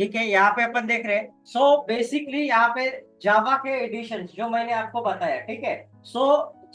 ठीक है, यहाँ पे अपन देख रहे हैं। सो बेसिकली यहाँ पे जावा के एडिशन जो मैंने आपको बताया, ठीक है। सो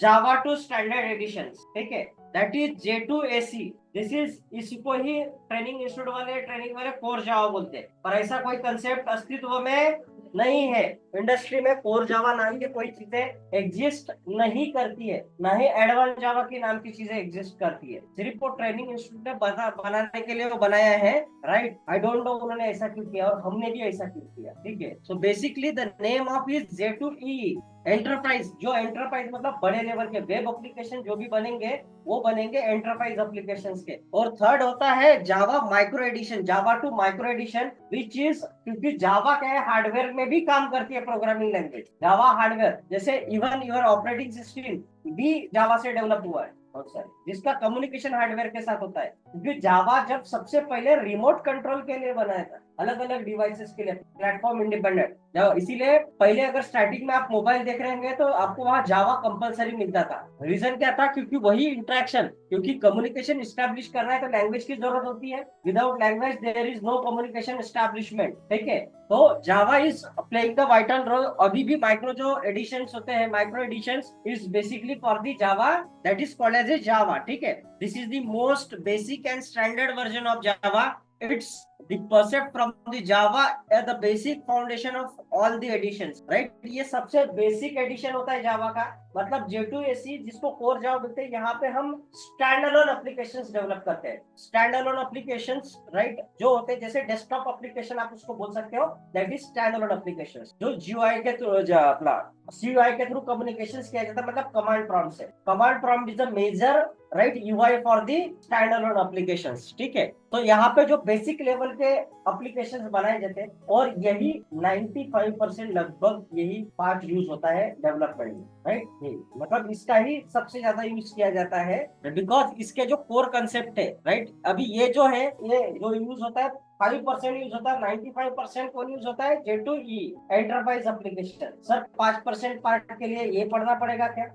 जावा टू स्टैंडर्ड एडिशन, ठीक है, that is J2AC। This is, इसको ही ट्रेनिंग इंस्टीट्यूट वाले, ट्रेनिंग वाले कोर जावा बोलते हैं, पर ऐसा कोई कंसेप्ट अस्तित्व में नहीं है। इंडस्ट्री में कोर जावा नाम की कोई चीजें एग्जिस्ट नहीं करती है, ना ही एडवांस जावा की नाम की चीजें एग्जिस्ट करती है। सिर्फ वो ट्रेनिंग इंस्टीट्यूट ने बनाने के लिए वो बनाया है, राइट। आई डोंट नो उन्होंने ऐसा क्यों किया, और हमने भी ऐसा क्यों किया, ठीक है। So basically the name of is J2E enterprise. जो एंटरप्राइज मतलब बड़े लेवल के वेब एप्लीकेशन जो भी बनेंगे, वो बनेंगे एंटरप्राइज एप्लीकेशंस के। और थर्ड होता है Java micro edition, Java two micro edition, which is, क्योंकि जावा क्या है, हार्डवेयर में भी काम करती है प्रोग्रामिंग लैंग्वेज। जावा हार्डवेयर, जैसे इवन योर ऑपरेटिंग सिस्टम भी जावा से डेवलप हुआ है बहुत सारे, जिसका कम्युनिकेशन हार्डवेयर के साथ होता है। क्योंकि जावा जब सबसे पहले रिमोट कंट्रोल के लिए बनाया था, अलग अलग डिवाइसेस के लिए, प्लेटफॉर्म इंडिपेंडेंट। इसीलिए पहले अगर स्टार्टिंग में आप मोबाइल देख रहे होंगे तो आपको वहां जावा कंपलसरी मिलता था। रीजन क्या था? क्योंकि वही इंटरेक्शन, क्योंकि कम्युनिकेशन स्टैब्लिश करना है तो लैंग्वेज की जरूरत होती है। Without language there is no communication establishment, ठीक है। तो Java is playing the vital role. अभी भी माइक्रो जो एडिशंस होते हैं, micro editions is basically for the Java, that is called as a Java, ठीक है। This is the most basic and standard version of Java. It's the concept from the Java as the basic foundation of all the additions, right? ये सबसे basic addition होता है जावा का। मतलब J2AC जिसको core Java बोलते हैं, यहाँ पे हम स्टैंड अलोन एप्लीकेशंस डेवलप करते हैं। स्टैंड अलोन एप्लीकेशंस, राइट, जो होते हैं जैसे डेस्कटॉप एप्लीकेशन आप उसको बोल सकते हो, that is stand alone applications. जो GUI के थ्रू, अपना CUI के थ्रू कम्युनिकेशन किया जाता है, मतलब कमांड प्रॉम्प्ट से। Command prompt is a major, right, UI for the stand alone applications, ठीक है। तो यहाँ पे जो बेसिक लेवल के एप्लीकेशंस बनाए जाते हैं, और यही 95% लगभग यही पार्ट यूज होता है डेवलपमेंट में, राइट। मतलब इसका ही सबसे ज्यादा यूज किया जाता है, बिकॉज इसके जो कोर कंसेप्ट है, राइट। अभी ये जो है, ये जो यूज होता है 5% यूज होता है, 95% कौन यूज होता है? J2E enterprise application. Sir 5% part के लिए ये पढ़ना पड़ेगा क्या?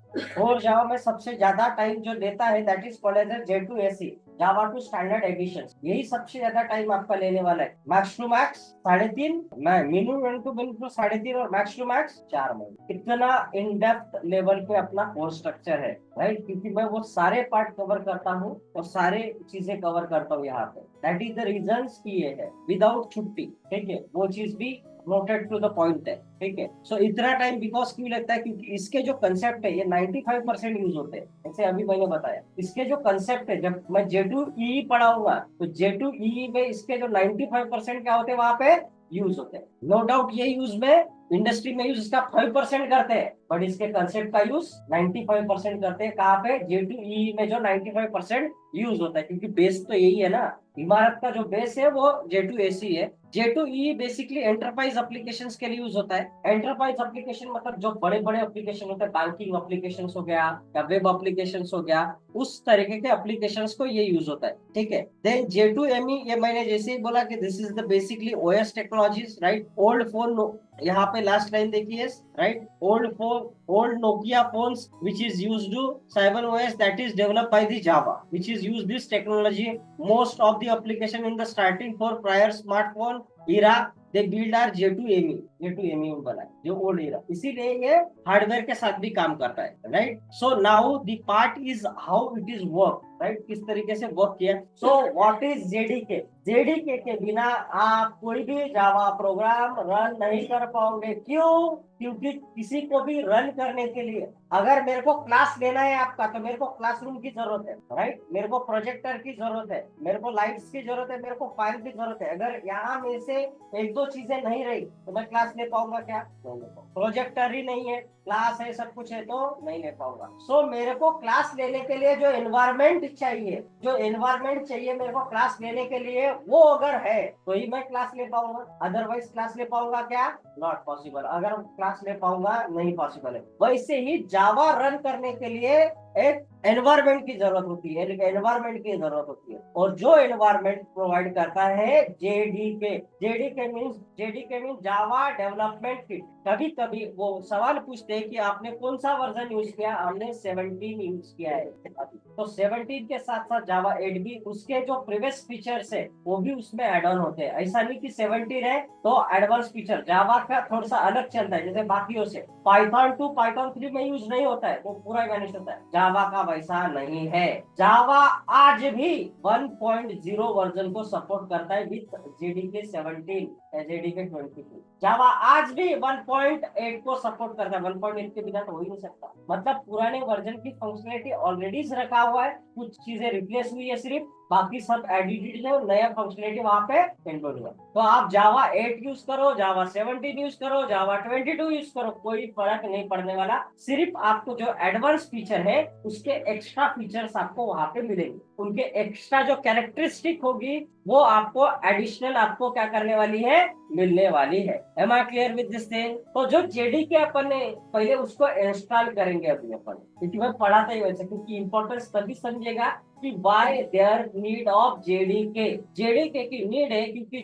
और जावा में सबसे ज्यादा टाइम जो देता है, that is called as J2AC, Java two standard edition. यही सबसे ज्यादा टाइम आपका लेने वाला है। Max to max 3.5, minimum to minimum 3.5, और मैक्स टू मैक्स 4 महीने। इतना इन डेप्थ लेवल पे अपना कोर्स स्ट्रक्चर है, राइट। क्योंकि मैं वो सारे पार्ट कवर करता हूँ और सारे चीजें कवर करता हूँ यहाँ पे। दैट इज द रीजन की ये है, विदाउट छुट्टी, ठीक है। वो चीज भी नोटेड टू द पॉइंट है, ठीक है। सो इतना टाइम बिकॉज क्यों लगता है? क्योंकि इसके जो कंसेप्ट है ये 95% यूज होते हैं, जैसे अभी मैंने बताया। इसके जो कंसेप्ट है, जब मैं J2E पढ़ाऊंगा तो J2E में इसके जो 95% क्या होते हैं वहां पे यूज होते हैं। नो डाउट ये यूज में इंडस्ट्री में यूज इसका 5% करते हैं, बट इसके कंसेप्ट का यूज 95% करते हैं। कहाँ पे? J2E में जो 95% यूज होता है, क्योंकि बेस तो यही है ना। इमारत का जो बेस है वो J2AC है। J2E बेसिकली एंटरप्राइज एप्लीकेशंस के लिए यूज होता है। एंटरप्राइज एप्लीकेशन मतलब जो बड़े बड़े एप्लीकेशन होते हैं, बैंकिंग एप्लीकेशन हो गया या वेब एप्लीकेशन हो गया, उस तरीके के एप्लीकेशंस को ये यूज होता है, ठीक है। देन J2ME, ये मैंने जैसे ही बोला कि this is the basically OS technologies, right. Old phone, यहाँ पे लास्ट लाइन देखिए, right. Old phone, old Nokia phones which is used to 7OS, that is developed by the Java, which is used this technology. Most of the application in the starting for prior smartphone era they build are J2ME में बना है, जो old era. इसीलिए ये hardware के साथ भी काम करता है, right. So now the part is how it is work, right, किस तरीके से वर्क किया। So what is JDK? JDK के बिना आप कोई भी जावा प्रोग्राम रन नहीं कर पाओगे। क्यों? क्योंकि किसी को भी रन करने के लिए अगर मेरे को क्लास लेना है आपका, तो मेरे को क्लासरूम की जरूरत है, राइट। मेरे को प्रोजेक्टर की जरूरत है, मेरे को लाइट्स की जरूरत है, मेरे को फाइल की जरूरत है। अगर यहाँ में से एक दो चीजें नहीं रही तो मैं क्लास ले पाऊंगा क्या? नहीं ले पाऊंगा। प्रोजेक्टर ही नहीं है, क्लास है, सब कुछ है, तो नहीं ले पाऊंगा। सो मेरे को क्लास लेने के लिए जो एनवायरमेंट चाहिए, जो एनवायरमेंट चाहिए मेरे को क्लास लेने के लिए, वो अगर है तो ही मैं क्लास ले पाऊंगा। अदरवाइज क्लास ले पाऊंगा क्या? Not possible. अगर क्लास ले पाऊंगा, नहीं पॉसिबल है। वैसे ही जावा रन करने के लिए एक एनवायरमेंट की जरूरत होती है, लेकिन एनवायरमेंट की जरूरत होती है, और जो एनवायरमेंट प्रोवाइड करता है जेडीके। जेडीके मींस जावा डेवलपमेंट किट। कभी कभी वो सवाल पूछते देखते हैं कि आपने कौन सा वर्जन यूज किया। हमने 17 यूज किया है अभी, तो 17 के साथ साथ जावा 8 भी, उसके जो प्रीवियस फीचर्स है वो भी उसमें एड ऑन होते हैं। ऐसा नहीं कि 17 है तो एडवांस फीचर जावा का थोड़ा सा अलग चलता है जैसे बाकियों से। पाइथन 2 पाइथन 3 में यूज नहीं होता है, वो पूरा मैनेज होता है। जावा का वैसा नहीं है। जावा आज भी 1.0 वर्जन को सपोर्ट करता है विथ जेडीके 17 या जेडीके 22। जावा आज भी 1.8 को सपोर्ट करता है, 1.8 के बिना तो हो ही नहीं सकता। मतलब पुराने वर्जन की फंक्शनलिटी ऑलरेडी रखा हुआ है, कुछ चीजें रिप्लेस हुई है सिर्फ, बाकी सब एडिटेड है, नया फंक्शनलिटी वहां पे इनपुट हुआ। तो आप जावा 8 यूज करो, जावा 17 यूज करो, जावा 22 यूज करो, कोई फर्क नहीं पड़ने वाला। सिर्फ आपको जो एडवांस फीचर है उसके एक्स्ट्रा फीचर्स आपको वहां पे मिलेंगे, उनके एक्स्ट्रा जो कैरेक्टरिस्टिक होगी वो आपको एडिशनल आपको क्या करने वाली है, मिलने वाली है। Am I clear with this thing? तो जो जेडीके अपन ने पहले उसको इंस्टॉल करेंगे अभी अपन, क्योंकि मैं पढ़ाता ही वैसे, क्योंकि इंपॉर्टेंस तभी समझेगा कि why there need of JDK. JDK की नीड है क्योंकि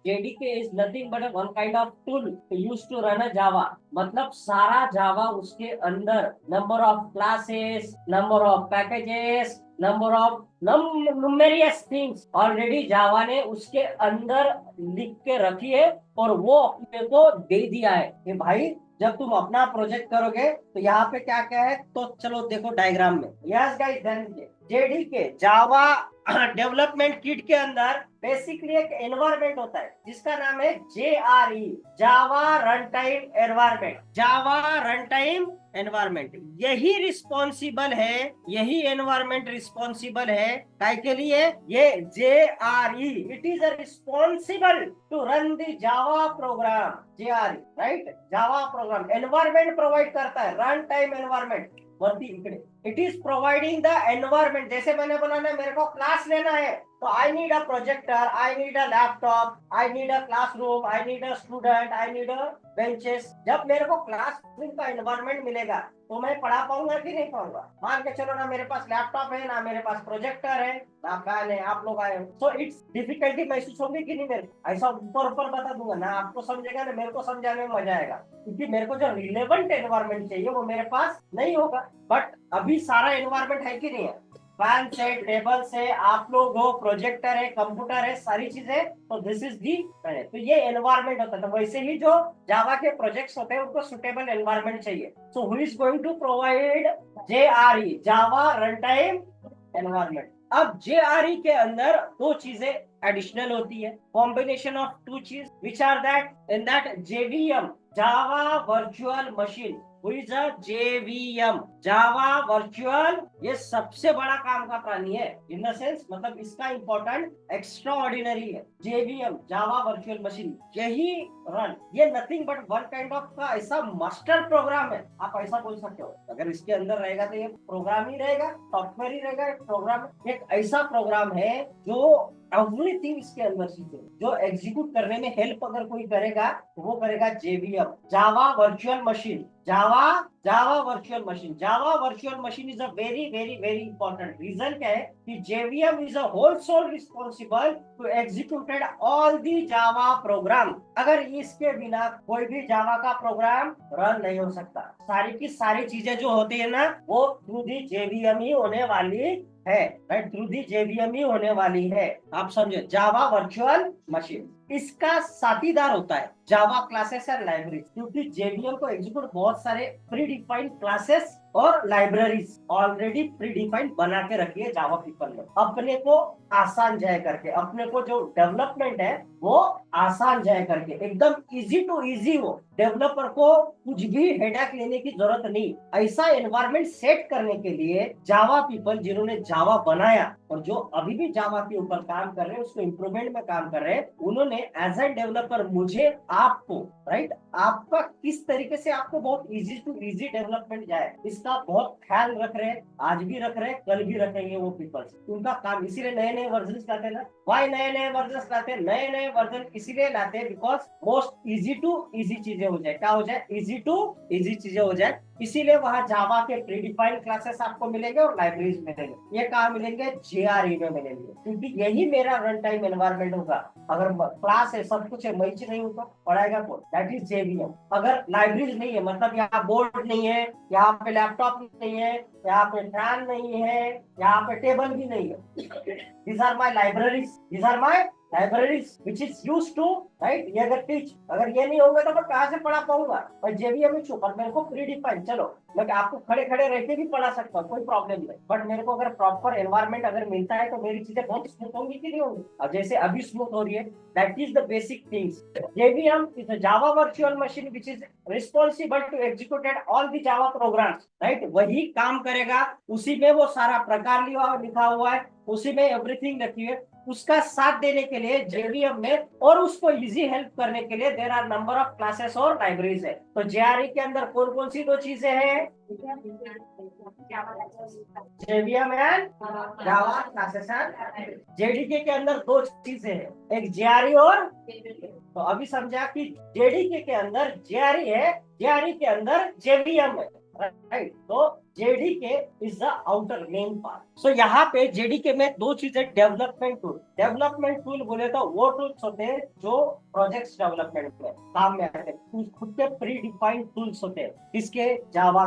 JDK is nothing but one kind of tool use to run a Java. मतलब सारा जावा उसके अंदर, number of classes, number of packages, number of numerous things already Java ने उसके अंदर लिख के रखी है और वो अपने को दे दिया है कि भाई जब तुम अपना प्रोजेक्ट करोगे तो यहाँ पे क्या क्या है। तो चलो देखो डायग्राम में। यस गाइस, ध्यान दीजिए। जेडीके जावा डेवलपमेंट किट के अंदर बेसिकली एक एनवायरमेंट होता है जिसका नाम है JRE, Java run time environment. जावा रन टाइम एनवायरमेंट यही रिस्पॉन्सिबल है, यही एनवायरमेंट रिस्पॉन्सिबल है काय के लिए, ये JRE it is a responsible to run the Java program. JRE right, Java program environment provide करता है, रन टाइम एनवायरमेंट। वरती इकडे it is providing the environment. जैसे मैंने बोला ना, मेरे को क्लास लेना है तो I need a projector, I need a laptop, I need a classroom, I need a student, I need a benches. जब मेरे को क्लासरूम का एनवायरमेंट मिलेगा तो मैं पढ़ा पाऊंगा कि नहीं पाऊंगा। मान के चलो ना मेरे पास लैपटॉप है, ना मेरे पास प्रोजेक्टर है, ना फैन है, आप लोग आए हो, सो इट्स डिफिकल्टी महसूस होगी कि नहीं। मेरे ऐसा ऊपर ऊपर बता दूंगा ना, आपको समझेगा ना, मेरे को समझाने में मजा आएगा, क्योंकि मेरे को जो रिलेवेंट एनवायरमेंट चाहिए वो मेरे पास नहीं होगा। बट अभी सारा एनवायरमेंट है कि नहीं है, फैन से, टेबल से, आप लोग हो, प्रोजेक्टर है, कंप्यूटर है, सारी चीजें, तो दिस इज दी। तो ये एनवायरमेंट होता है। तो वैसे ही जो जावा के प्रोजेक्ट्स होते हैं उनको सुटेबल एनवायरमेंट चाहिए। So who is going to provide JRE, Java run time environment. अब JRE के अंदर दो चीजें एडिशनल होती है, कॉम्बिनेशन ऑफ टू चीज which are that in that JVM, Java virtual machine. JVM, Java virtual, ये सबसे बड़ा काम का प्राणी है इन द सेंस, मतलब इसका इंपॉर्टेंट एक्स्ट्रा ऑर्डिनरी है। JVM, जावा वर्चुअल मशीन, यही रन, ये nothing but one kind of का ऐसा मास्टर प्रोग्राम है, आप ऐसा बोल सकते हो। अगर इसके अंदर रहेगा तो ये प्रोग्राम ही रहेगा, सॉफ्टवेयर ही रहेगा, एक प्रोग्राम, एक ऐसा प्रोग्राम है जो एवरीथिंग इसके अंदर सीखे, जो एग्जीक्यूट करने में हेल्प अगर कोई करेगा तो वो करेगा JVM, Java virtual machine. Java virtual machine, Java virtual machine is a very very very important. Reason क्या है कि JVM is a whole sole responsible to executed all the Java program. अगर इसके बिना कोई भी जावा का प्रोग्राम रन नहीं हो सकता। सारी की सारी चीजें जो होती है ना वो थ्रू दी JVM ही होने वाली है, राइट, थ्रू दी JVM ही होने वाली है। आप समझे, जावा वर्चुअल मशीन। इसका साथीदार होता है जावा क्लासेस और लाइब्रेरीज, क्योंकि JVM को एग्जीक्यूट बहुत सारे प्री डिफाइंड क्लासेस और लाइब्रेरीज ऑलरेडी प्री डिफाइंड बना के रखी है जावा पीपल ने, अपने को आसान जाए करके, अपने को जो डेवलपमेंट है वो आसान जाए करके, एकदम इजी टू इजी हो, डेवलपर को कुछ भी हेडेक लेने की जरूरत नहीं। ऐसा एनवायरमेंट सेट करने के लिए जावा पीपल जिन्होंने जावा बनाया और जो अभी भी जावा के ऊपर काम कर रहे हैं, उसको इम्प्रूवमेंट में काम कर रहे हैं, उन्होंने एज ए डेवलपर मुझे, आपको, राइट, आपका किस तरीके से आपको बहुत इजी टू इजी डेवलपमेंट जाए इसका बहुत ख्याल रख रहे हैं। आज भी रख रहे हैं, कल भी रखेंगे वो पीपल्स, उनका काम। इसीलिए नए नए वर्जन लाते हैं ना। वाई नए नए वर्जन लाते हैं? नए नए वर्जन इसीलिए लाते हैं because most easy to easy चीजें हो जाए, क्या हो जाए, इजी टू इजी चीजें हो जाए। इसीलिए वहां जावा के प्रीडिफाइंड क्लासेस आपको मिलेंगे और लाइब्रेरीज मिलेंगे। ये कहाँ मिलेंगे, जेआरई में मिलेंगे, क्योंकि यही मेरा रन टाइम एनवायरमेंट होगा। अगर क्लास है, सब कुछ है, मैं ही नहीं हूँ तो पढ़ाएगा कौन, दैट इज जेवीएम। अगर लाइब्रेरीज नहीं है, मतलब यहाँ बोर्ड नहीं है, यहाँ पे लैपटॉप नहीं है, यहाँ पे फैन नहीं है, यहाँ पे टेबल भी नहीं है, these are my libraries, these are my libraries which is used to, right, ये अगर टीच, अगर ये नहीं होगा तो मैं कहाँ से पढ़ा पाऊंगा। और जेवीएम में पर मेरे को प्री डिफाइन, चलो मैं आपको खड़े खड़े रह के भी पढ़ा सकता हूँ, कोई प्रॉब्लम नहीं, बट मेरे को अगर प्रॉपर एनवायरमेंट अगर मिलता है तो मेरी चीजें बहुत स्मूथ होंगी कि नहीं होंगी। अब जैसे अभी स्मूथ हो रही है, that is the basic things. JVM is a Java virtual machine which is responsible to executed all the Java programs, right, वही काम करेगा, उसी में वो सारा प्रकार लिखा हुआ है, उसी में एवरीथिंग रखी है। उसका साथ देने के लिए जेवीएम में और उसको इजी हेल्प करने के लिए there are number of classes और लाइब्रेरीज है। तो जेआरई के अंदर कौन कौन सी दो चीजें हैं, JVM and Java classes and. JDK के अंदर दो चीजें हैं, एक जेआरई और, तो अभी समझा कि जेडीके के अंदर जेआरई है, जेआरई के अंदर जेवीएम है, राइट। तो JDK is the outer main part. So यहाँ पे जेडीके में दो चीजें, डेवलपमेंट टूल बोले तो वो टूल्स होते हैं जो प्रोजेक्ट्स डेवलपमेंट में काम में आते हैं, खुद के प्री डिफाइंड टूल्स होते हैं। इसके जावा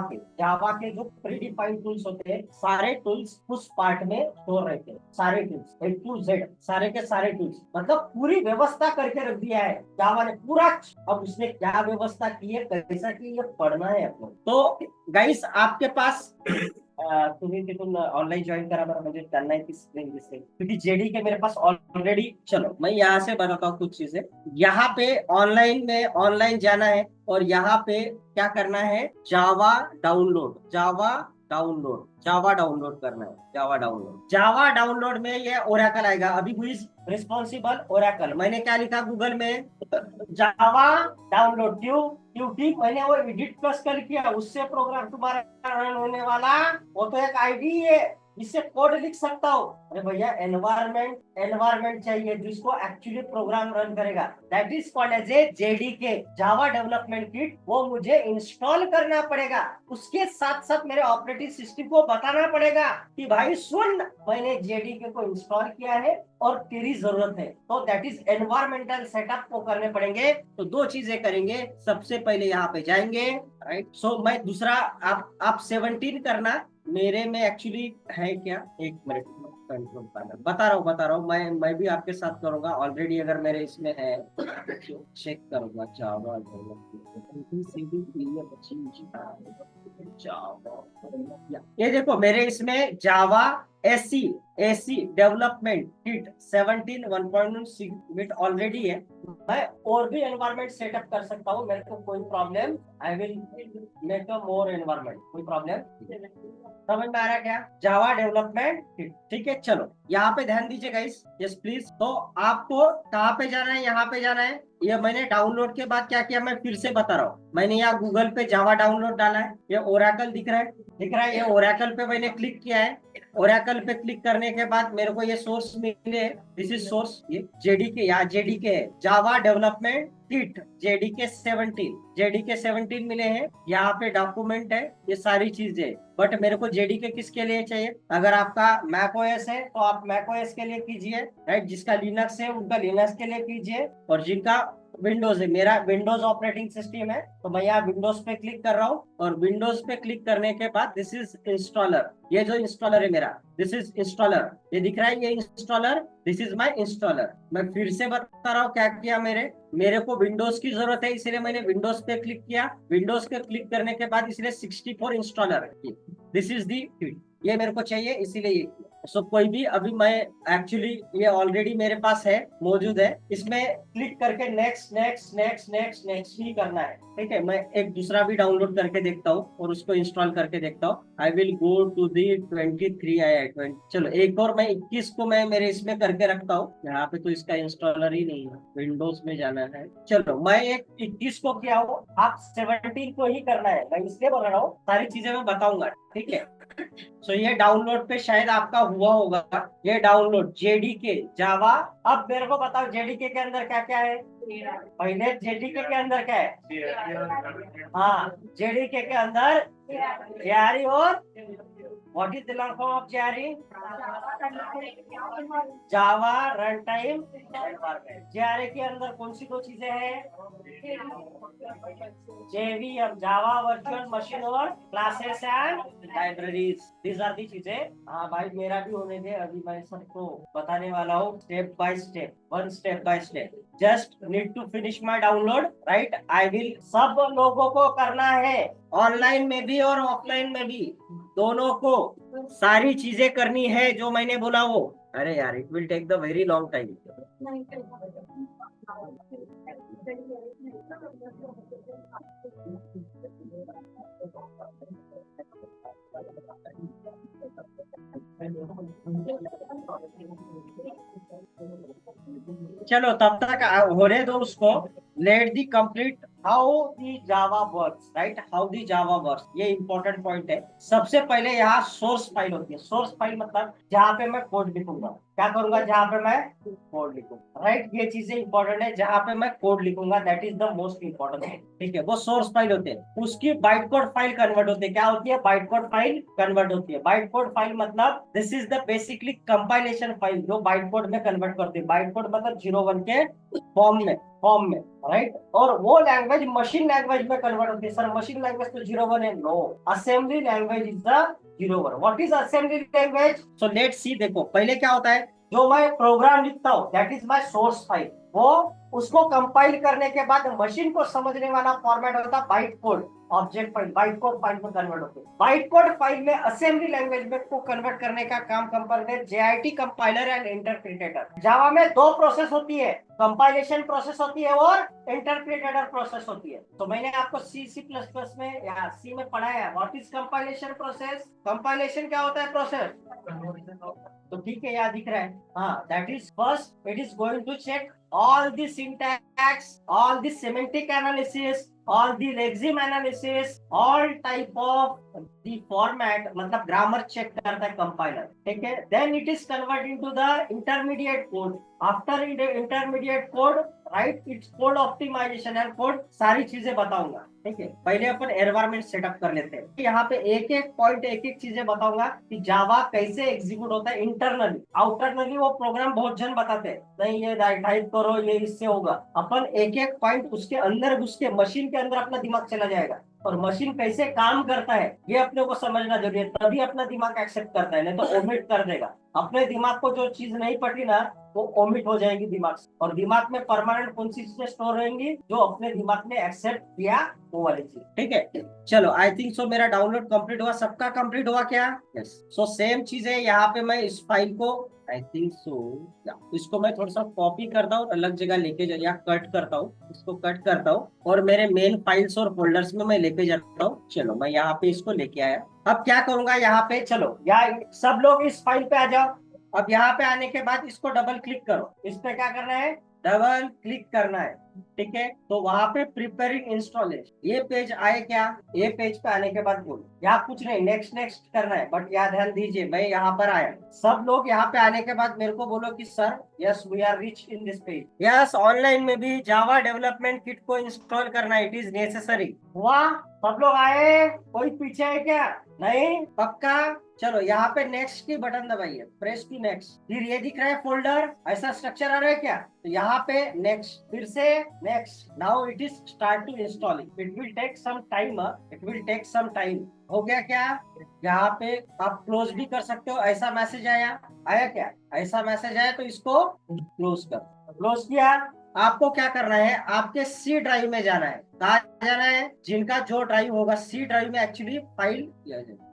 के जो प्री डिफाइंड टूल्स होते हैं, सारे टूल्स उस पार्ट में स्टोर रहते हैं, सारे टूल्स ए टू जेड, सारे के सारे टूल्स, मतलब पूरी व्यवस्था करके रख दिया है जावा ने पूरा। अब उसने क्या व्यवस्था की है, कैसा की, ये पढ़ना है अपने। तो गाइस आपके पास तुम्ही तिथून ऑनलाइन ज्वाइन करा बरं, म्हणजे त्यांना ती स्क्रीन दिसते, क्योंकि जेडी के मेरे पास ऑलरेडी। चलो मैं यहाँ से बताता हूँ कुछ चीजें। यहाँ पे ऑनलाइन में ऑनलाइन जाना है और यहाँ पे क्या करना है, जावा डाउनलोड करना है। जावा डाउनलोड में ये ओरेकल आएगा। अभी हुई रिस्पॉन्सिबल ओरेकल, मैंने क्या लिखा गूगल में, जावा डाउनलोड क्योंकि मैंने वो एडिट प्लस कर किया, उससे प्रोग्राम तुम्हारा रन होने वाला, वो तो एक आईडी है, इससे कोड लिख सकता हूँ। अरे भैया एनवायरमेंट चाहिए जिसको एक्चुअली प्रोग्राम रन करेगा, that is called as a JDK, Java development kit. वो मुझे इंस्टॉल करना पड़ेगा, उसके साथ साथ मेरे ऑपरेटिंग सिस्टम को बताना पड़ेगा कि भाई सुन, मैंने जेडीके को इंस्टॉल किया है और तेरी जरूरत है, तो दैट इज एनवायरमेंटल सेटअप को करने पड़ेंगे। तो दो चीजें करेंगे, सबसे पहले यहाँ पे जाएंगे, राइट। सो मैं दूसरा, आप 17 करना, मेरे में एक्चुअली है क्या, एक मिनट, कंट्रोल पैनल बता रहा हूँ मैं भी आपके साथ करूंगा। ऑलरेडी अगर मेरे इसमें है चेक करूंगा, जावा ये देखो मेरे इसमें Java SE development kit 17 1.6 bit already है। मैं और भी एनवायरमेंट सेटअप कर सकता हूँ, मेरे को कोई problem, I will make a more environment, कोई प्रॉब्लम। समझ में आ रहा है क्या, जावा डेवलपमेंट किट, ठीक है। चलो यहाँ पे ध्यान दीजिए गाइस, यस प्लीज। तो आपको कहाँ पे जाना है, यहाँ पे जाना है। ये मैंने डाउनलोड के बाद क्या किया, मैं फिर से बता रहा हूँ। मैंने यहाँ गूगल पे जावा डाउनलोड डाला है, ये ओरेकल दिख रहा है, ये ओरेकल पे मैंने क्लिक किया है। ओरेकल पे क्लिक करने के बाद मेरे को ये सोर्स मिले, दिस इज सोर्स, ये जेडीके, यहाँ जेडीके है, जावा डेवलपमेंट किट जेडीके 17 मिले हैं। यहाँ पे डॉक्यूमेंट है, ये सारी चीजें। बट मेरे को जेडीके किसके लिए चाहिए, अगर आपका मैक ओएस है तो आप मैक ओएस के लिए कीजिए, राइट। जिसका लिनक्स है उनका लिनक्स के लिए कीजिए, और जिनका विंडोज है, मेरा विंडोज ऑपरेटिंग सिस्टम है तो मैं यहाँ विंडोज पे क्लिक कर रहा हूँ। और विंडोज पे क्लिक करने के बाद दिस इज इंस्टॉलर, ये जो इंस्टॉलर है मेरा, दिस इज इंस्टॉलर, ये दिख रहा है, ये installer, this is my installer. मैं फिर से बता रहा हूँ क्या किया, मेरे को विंडोज की जरूरत है, इसलिए मैंने विंडोज पे क्लिक किया। विंडोज पे क्लिक करने के बाद इसलिए 64 इंस्टॉलर, दिस इज दी, ये मेरे को चाहिए इसीलिए ये। सो कोई भी, अभी मैं एक्चुअली ये ऑलरेडी मेरे पास है, मौजूद है, इसमें क्लिक करके नेक्स्ट ही करना है, ठीक है। मैं एक दूसरा भी डाउनलोड करके देखता हूँ और उसको इंस्टॉल करके देखता हूँ। I will go to the 23 आया 20। चलो एक और मैं 21 को मैं मेरे इसमें करके रखता हूँ, यहाँ पे तो इसका इंस्टॉलर ही नहीं है, विंडोज में जाना है। चलो मैं एक 21 को किया हूँ, आप 17 को ही करना है, मैं इसलिए बोल रहा हूँ, सारी चीजें मैं बताऊंगा, ठीक है। सो ये डाउनलोड पे शायद आपका हुआ होगा, ये डाउनलोड जेडीके जावा। अब मेरे को बताओ जेडीके के अंदर क्या क्या है। पहले जेडीके के अंदर क्या है। हाँ, जेडीके के अंदर जेआरई और what is the long form of JRE. Java run time environment. JRE के अंदर कौन सी दो चीजें हैं। जेवीएम जावा वर्चुअल मशीन और classes and libraries, these are the चीजें। हाँ भाई मेरा भी होने दे, अभी मैं सबको बताने वाला हूँ step by step, one step by step. Just need to finish my download, right. I will, सब लोगों को करना है, ऑनलाइन में भी और ऑफलाइन में भी, दोनों को सारी चीजें करनी है जो मैंने बोला वो। अरे यार it will take the very long time. चलो तब तक होने दो उसको। Let the complete how the Java works, right, how the Java works, ये इंपॉर्टेंट पॉइंट है। सबसे पहले यहाँ सोर्स फाइल होती है। सोर्स फाइल मतलब जहाँ पे मैं कोड लिखूंगा, क्या करूंगा, जहाँ पे मैं कोड लिखूंगा, राइट। ये चीजें इंपॉर्टेंट है, जहाँ पे मैं कोड लिखूंगा that is the most important thing, ठीक है। वो सोर्स फाइल होते हैं, उसकी बाइट कोड फाइल कन्वर्ट होती है। क्या होती है, बाइट कोड फाइल कन्वर्ट होती है। बाइट कोड फाइल मतलब this is the basically compilation file जो बाइट कोड में कन्वर्ट करती है। बाइट कोड मतलब 0 1 के फॉर्म में, राइट। और वो लैंग्वेज मशीन लैंग्वेज में कन्वर्ट होती है। सर मशीन लैंग्वेज तो 0 1 है, no, assembly language is the 0 1। What is assembly language, so let's see. देखो पहले क्या होता है, जो मैं प्रोग्राम लिखता हूँ that is my source file, वो उसको कंपाइल करने के बाद मशीन को समझने वाला फॉर्मेट होता है byte code object file, byte code file में कन्वर्ट होते हैं। बाइट कोड फाइल में असेंबली लैंग्वेज में को कन्वर्ट करने का काम compiler, JIT compiler and interpreter. जावा में दो प्रोसेस होती है, कंपाइलेशन प्रोसेस होती है और इंटरप्रिटेटर प्रोसेस होती है। तो मैंने आपको C++ में या सी में पढ़ाया what is compilation process. Compilation क्या होता है, प्रोसेस। तो ठीक है, यहाँ दिख रहा है। हाँ, that is first it is going to check all the syntax, all the semantic analysis, all the lexeme analysis, all type of the format, मतलब ग्रामर चेक करता है कंपाइलर, ठीक है। then it is converted into the intermediate code, after intermediate code right, it's code optimization and code, सारी चीजें बताऊंगा, ठीक है। पहले अपन एनवायरमेंट सेटअप कर लेते हैं। यहाँ पे एक एक पॉइंट, एक एक चीजें बताऊंगा कि जावा कैसे एग्जीक्यूट होता है इंटरनली। आउटरनली वो प्रोग्राम बहुत जन बताते हैं, नहीं ये टाइप करो ये इससे होगा। अपन एक एक पॉइंट उसके अंदर घुस के मशीन के अंदर अपना दिमाग चला जाएगा, और मशीन कैसे काम करता है ये अपने को समझना जरूरी है, तभी अपना दिमाग एक्सेप्ट करता है, नहीं तो ओमिट कर देगा। अपने दिमाग को जो चीज नहीं पटी ना वो ओमिट हो जाएगी दिमाग से, और दिमाग में परमानेंट कौन सी चीजें स्टोर रहेंगी, जो अपने दिमाग ने एक्सेप्ट किया वो वाली चीज, ठीक है। चलो आई थिंक सो मेरा डाउनलोड कंप्लीट हुआ, सबका कंप्लीट हुआ क्या। यस, सो सेम चीज है यहाँ पे। मैं इस फाइल को आई थिंक सो इसको मैं थोड़ा सा कॉपी करता हूँ, अलग जगह लेके जा, यहाँ कट करता हूँ, इसको कट करता हूँ और मेरे मेन फाइल्स और फोल्डर्स में मैं लेके जाता हूँ। चलो मैं यहाँ पे इसको लेके आया। अब क्या करूंगा यहाँ पे, चलो यहाँ सब लोग इस फाइल पे आ जाओ। अब यहाँ पे आने के बाद इसको डबल क्लिक करो, इस पे क्या करना है, डबल क्लिक करना है, ठीक है। तो वहां पे प्रिपेयरिंग इंस्टॉलेशन ये पेज आए क्या, ये पेज पे आने के बाद बोलो, यहाँ कुछ नहीं, नेक्स्ट नेक्स्ट करना है। बट यहाँ ध्यान दीजिए, मैं यहाँ पर आया, सब लोग यहाँ पे आने के बाद मेरे को बोलो कि sir yes we are reach in this page. Yes, online में भी जावा डेवलपमेंट किट को इंस्टॉल करना इट इज नेसेसरी। वाह, सब लोग आए, कोई पीछे है क्या, नहीं, पक्का। चलो यहाँ पे नेक्स्ट की बटन दबाइए, प्रेस टू नेक्स्ट। फिर ये दिख रहा है फोल्डर, ऐसा स्ट्रक्चर आ रहा है क्या, तो यहाँ पे नेक्स्ट, फिर से next. Now it is start to installing, it will take some time, it will take some time. हो गया क्या, यहाँ पे आप क्लोज भी कर सकते हो। ऐसा मैसेज आया, आया क्या, ऐसा मैसेज आया तो इसको क्लोज कर, क्लोज किया। आपको क्या करना है, आपके सी ड्राइव में जाना है। कहा जाना है, जिनका जो ड्राइव होगा सी ड्राइव में एक्चुअली फाइल,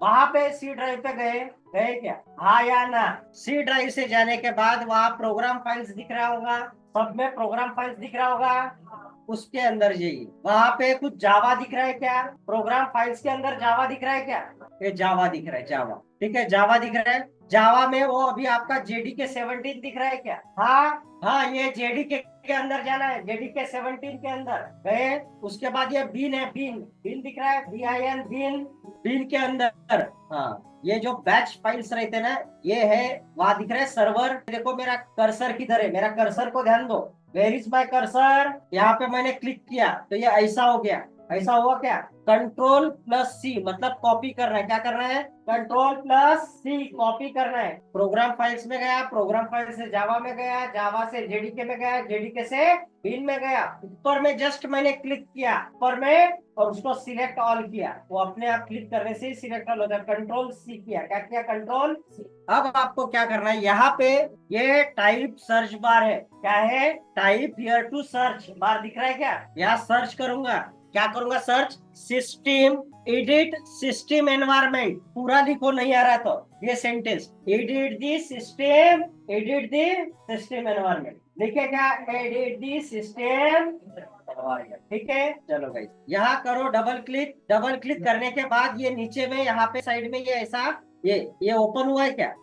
वहां पे सी ड्राइव पे गए, गए क्या, हाँ या ना। सी ड्राइव से जाने के बाद वहां प्रोग्राम फाइल्स दिख रहा होगा, सब में प्रोग्राम फाइल्स दिख रहा होगा। उसके अंदर जाइए, वहां पे कुछ जावा दिख रहा है क्या? प्रोग्राम फाइल्स के अंदर जावा दिख रहा है क्या? ये जावा दिख रहा है, जावा, ठीक है, जावा दिख रहा है। जावा में वो अभी आपका JDK 17 दिख रहा है क्या? हाँ हाँ, ये JDK के अंदर जाना है, JDK 17 के अंदर गए। उसके बाद ये बीन है, बीन, बीन दिख रहा है, BIN, बीन, बीन के अंदर। हाँ, ये जो बैच फाइल्स रहते हैं ना, ये है, वहां दिख रहा है सर्वर। देखो मेरा कर्सर किधर है, मेरा कर्सर को ध्यान दो, वेयर इज माई कर्सर। यहाँ पे मैंने क्लिक किया तो ये ऐसा हो गया। ऐसा हुआ क्या? Ctrl+C मतलब कॉपी करना है। क्या करना है? Ctrl+C कॉपी करना है। प्रोग्राम फाइल्स में गया, प्रोग्राम फाइल से जावा में गया, जावा से JDK में गया, JDK से बिन में गया। ऊपर में जस्ट मैंने क्लिक किया ऊपर में, और उसको सिलेक्ट ऑल किया, वो अपने आप क्लिक करने से ही सिलेक्ट ऑल होता है। Ctrl+C किया, क्या किया? Ctrl+C। अब आपको क्या करना है, यहाँ पे ये टाइप सर्च बार है। क्या है? Type here to search bar दिख रहा है क्या? यहाँ सर्च करूंगा, क्या करूंगा? Search system, edit system environment, पूरा लिखो, नहीं आ रहा तो ये sentence, edit the system, edit the system environment, लिखे क्या? एडिट दी सिस्टम, ठीक है। चलो गाइस, यहाँ करो डबल क्लिक। डबल क्लिक करने के बाद ये नीचे में, यहाँ पे साइड में ये ऐसा, ये ओपन हुआ है क्या?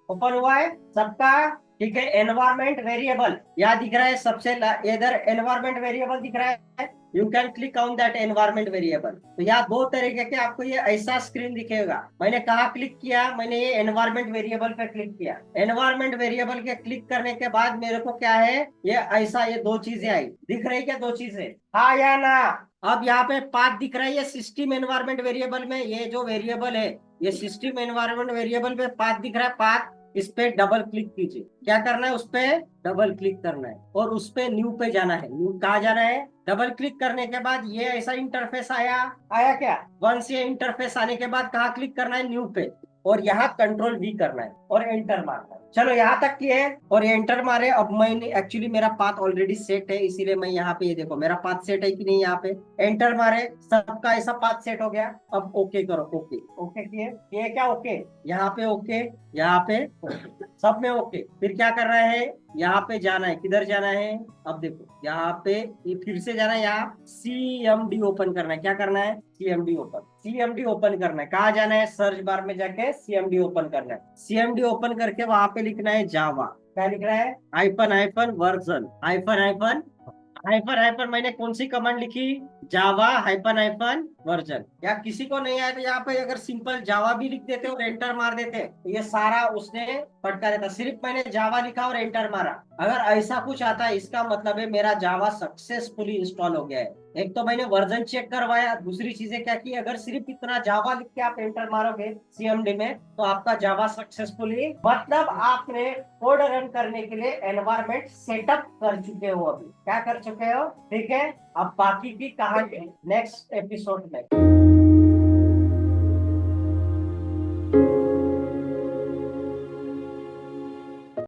ओपन हुआ है सबका, ठीक है। एनवायरमेंट वेरिएबल यहाँ दिख रहा है सबसे इधर, एनवायरमेंट वेरिएबल दिख रहा है। You can click on that environment variable. तो यहाँ दो तरीके के आपको ये ऐसा स्क्रीन दिखेगा। मैंने कहा क्लिक किया? मैंने ये एनवायरमेंट वेरिएबल पे क्लिक किया। एनवायरमेंट वेरिएबल के क्लिक करने के बाद मेरे को क्या है, ये ऐसा, ये दो चीजें आई, दिख रही क्या? दो चीजें, हाँ या ना? अब यहाँ पे पाथ दिख रहा है, ये सिस्टम एनवायरमेंट वेरिएबल में ये जो वेरिएबल है, ये सिस्टम एनवायरमेंट वेरिएबल में पाथ दिख रहा है। पाथ, इस पे डबल क्लिक कीजिए। क्या करना है? उस पे डबल क्लिक करना है और उस पे न्यू पे जाना है। न्यू कहाँ जाना है? डबल क्लिक करने के बाद ये ऐसा इंटरफेस आया। आया क्या? वंस ये इंटरफेस आने के बाद कहाँ क्लिक करना है? न्यू पे, और यहाँ Ctrl+V करना है और एंटर मारना है। चलो यहाँ तक किए और ये एंटर मारे। अब मैंने एक्चुअली मेरा पाथ ऑलरेडी सेट है, इसीलिए मैं यहाँ पे, ये देखो मेरा पाथ सेट है कि नहीं, यहाँ पे एंटर मारे, सबका ऐसा पाथ सेट हो गया। अब ओके करो, ओके, ओके किए, ये क्या? ओके, यहाँ पे ओके, यहाँ पे ओके, सब में ओके। फिर क्या कर रहा है? यहाँ पे जाना है, किधर जाना है? अब देखो यहाँ पे ये फिर से जाना है, यहाँ CMD ओपन करना है। क्या करना है? CMD ओपन, CMD ओपन करना है। कहाँ जाना है? सर्च बार में जाके CMD ओपन करना है। CMD ओपन करके वहां पे लिखना है जावा। क्या लिख रहा है? Hyphen hyphen version, hyphen hyphen, hyphen hyphen, मैंने कौन सी कमांड लिखी? जावा हाइफन हाइफन वर्जन। या किसी को नहीं आया तो यहाँ पे अगर सिंपल जावा भी लिख देते और एंटर मार देते तो ये सारा उसने फटका देता। सिर्फ मैंने जावा लिखा और एंटर मारा। अगर ऐसा कुछ आता है, इसका मतलब है मेरा जावा सक्सेसफुली इंस्टॉल हो गया है। एक तो मैंने वर्जन चेक करवाया, दूसरी चीजें क्या की, अगर सिर्फ इतना जावा लिख के आप एंटर मारोगे CMD में तो आपका जावा सक्सेसफुली, मतलब आपने कोड रन करने के लिए एनवायरमेंट सेटअप कर चुके हो। अभी क्या कर चुके हो? ठीक है। अब बाकी की कहानी नेक्स्ट एपिसोड में।